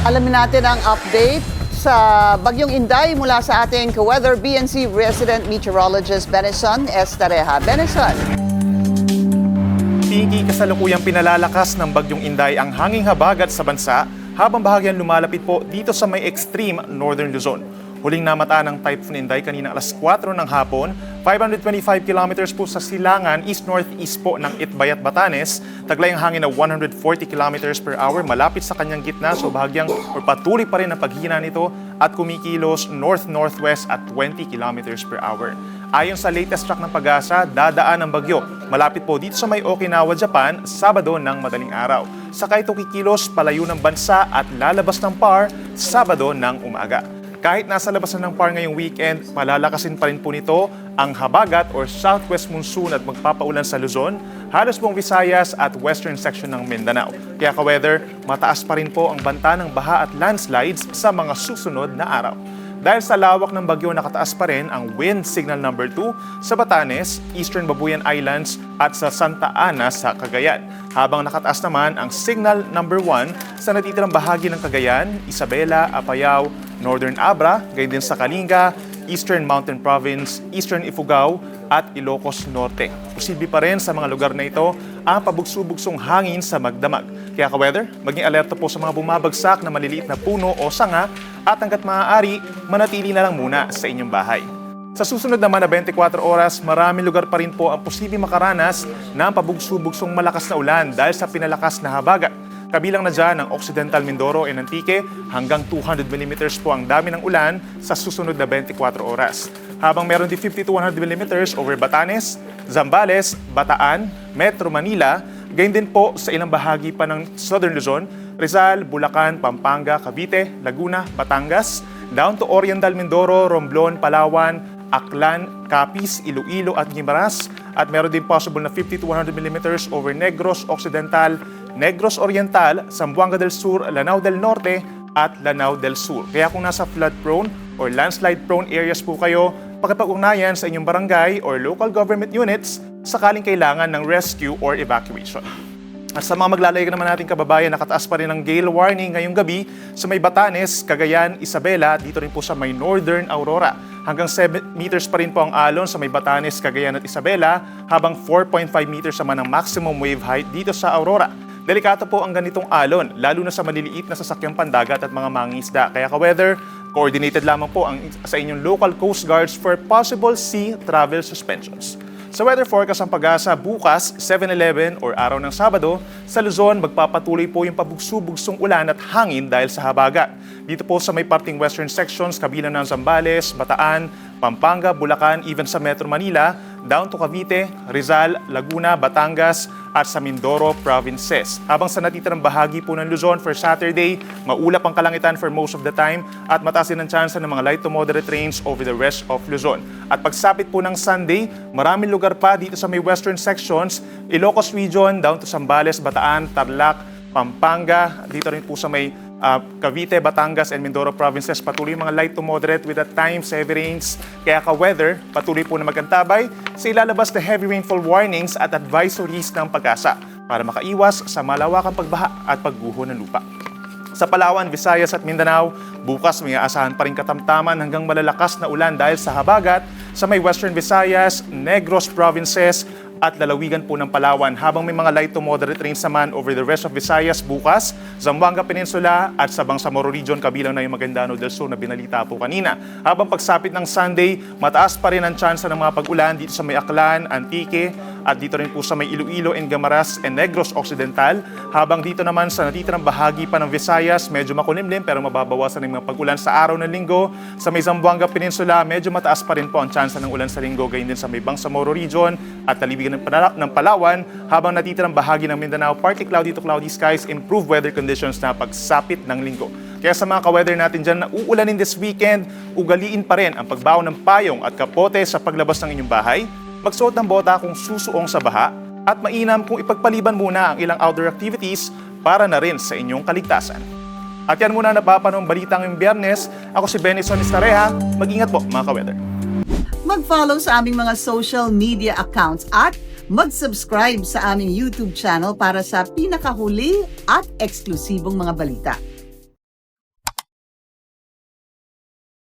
Alamin natin ang update sa Bagyong Inday mula sa ating Weather BNC resident meteorologist Benison Estareja. Benison. Tiki kasalukuyang pinalalakas ng Bagyong Inday ang hanging habagat sa bansa habang bahagyang lumalapit po dito sa may extreme northern Luzon. Huling namataan ng Typhoon Inday kanina alas 4 ng hapon, 525 kilometers po sa silangan east-northeast po ng Itbayat, Batanes. Taglay ang hangin na 140 kilometers per hour malapit sa kanyang gitna, so bahagyang or patuloy pa rin ang paghina nito at kumikilos north-northwest at 20 kilometers per hour. Ayon sa latest track ng Pag-asa, dadaan ang bagyo malapit po dito sa may Okinawa, Japan, Sabado ng madaling araw. Saka ito kikilos palayo ng bansa at lalabas ng PAR Sabado ng umaga. Kahit nasa labas na ng PAR ngayong weekend, palalakasin pa rin po nito ang habagat or southwest monsoon at magpapaulan sa Luzon, halos buong Visayas at western section ng Mindanao. Kaya ka-weather, mataas pa rin po ang banta ng baha at landslides sa mga susunod na araw. Dahil sa lawak ng bagyo, nakataas pa rin ang wind signal number 2 sa Batanes, Eastern Babuyan Islands at sa Santa Ana sa Cagayan. Habang nakataas naman ang signal number 1 sa natitirang bahagi ng Cagayan, Isabela, Apayao, Northern Abra, gayon din sa Kalinga, Eastern Mountain Province, Eastern Ifugao at Ilocos Norte. Posible pa rin sa mga lugar na ito ang pabugso-bugsong hangin sa magdamag. Kaya ka-weather, maging alerto po sa mga bumabagsak na maliliit na puno o sanga at hanggat maaari, manatili na lang muna sa inyong bahay. Sa susunod naman na 24 oras, maraming lugar pa rin po ang posibleng makaranas ng pabugso-bugsong malakas na ulan dahil sa pinalakas na habagat. Kabilang na dyan ang Occidental Mindoro and Antique, hanggang 200 mm po ang dami ng ulan sa susunod na 24 oras. Habang meron din 50 to 100 mm over Batanes, Zambales, Bataan, Metro Manila, gayon din po sa ilang bahagi pa ng Southern Luzon, Rizal, Bulacan, Pampanga, Cavite, Laguna, Batangas, down to Oriental Mindoro, Romblon, Palawan, Aklan, Capiz, Iloilo at Guimaras, at meron din possible na 50 to 100 mm over Negros Occidental, Negros Oriental, Zamboanga del Sur, Lanao del Norte at Lanao del Sur. Kaya kung nasa flood-prone or landslide-prone areas po kayo, pakipag-ugnayan sa inyong barangay or local government units sakaling kailangan ng rescue or evacuation. At sa mga maglalayag naman nating kababayan, nakataas pa rin ang gale warning ngayong gabi sa may Batanes, Cagayan, Isabela, dito rin po sa may Northern Aurora. Hanggang 7 meters pa rin po ang alon sa may Batanes, Cagayan at Isabela, habang 4.5 meters naman ang maximum wave height dito sa Aurora. Delikato po ang ganitong alon, lalo na sa maliliit na sasakyang pandagat at mga mangingisda. Kaya ka-weather, coordinated lamang po sa inyong local coast guards for possible sea travel suspensions. Sa weather forecast ng Pag-asa, bukas, 7-11 or araw ng Sabado, sa Luzon, magpapatuloy po yung pabugso-bugsong ulan at hangin dahil sa habagat. Dito po sa may parting western sections, kabilang ng Zambales, Bataan, Pampanga, Bulacan, even sa Metro Manila, down to Cavite, Rizal, Laguna, Batangas, at sa Mindoro provinces. Habang sa natitirang bahagi po ng Luzon for Saturday, maulap ang kalangitan for most of the time at mataas din ang tsansa ng mga light to moderate rains over the rest of Luzon. At pagsapit po ng Sunday, maraming lugar pa dito sa may western sections, Ilocos Region, down to Zambales, Bataan, Tarlac, Pampanga, dito rin po sa may Cavite, Batangas, and Mindoro provinces, patuloy mga light to moderate with at times heavy rains. Kaya ka-weather, patuloy po na magantabay sa ilalabas na heavy rainfall warnings at advisories ng Pag-asa para makaiwas sa malawakang pagbaha at pagguho ng lupa. Sa Palawan, Visayas at Mindanao, bukas may aasahan pa rin katamtaman hanggang malalakas na ulan dahil sa habagat sa may Western Visayas, Negros provinces, at lalawigan po ng Palawan, habang may mga light to moderate rains naman over the rest of Visayas bukas, Zamboanga Peninsula at sa Bangsamoro Region, kabilang na yung Maguindano del Sur na binalita po kanina. Habang pagsapit ng Sunday, mataas pa rin ang tsansa ng mga pag-ulan dito sa may Aklan, Antique, at dito rin po sa may Iloilo and Guimaras and Negros Occidental. Habang dito naman sa natitirang bahagi pa ng Visayas, medyo makulimlim pero mababawasan ng mga pag-ulan sa araw ng linggo. Sa may Zamboanga Peninsula, medyo mataas pa rin po ang tsansa ng ulan sa linggo, gayon din sa may Bangsamoro Region at lalawigan ng Palawan. Habang natitirang bahagi ng Mindanao, partly cloudy to cloudy skies, improved weather conditions na pagsapit ng linggo. Kaya sa mga ka-weather natin dyan na uulanin this weekend, ugaliin pa rin ang pagbaon ng payong at kapote sa paglabas ng inyong bahay, magsuot ng bota kung susuong sa baha, at mainam kung ipagpaliban muna ang ilang outdoor activities para na rin sa inyong kaligtasan. At yan muna napapanong balita ngayong Biyernes. Ako si Benison Estareja. Mag-ingat po mga ka-weather. Mag-follow sa aming mga social media accounts at mag-subscribe sa aming YouTube channel para sa pinakahuli at eksklusibong mga balita.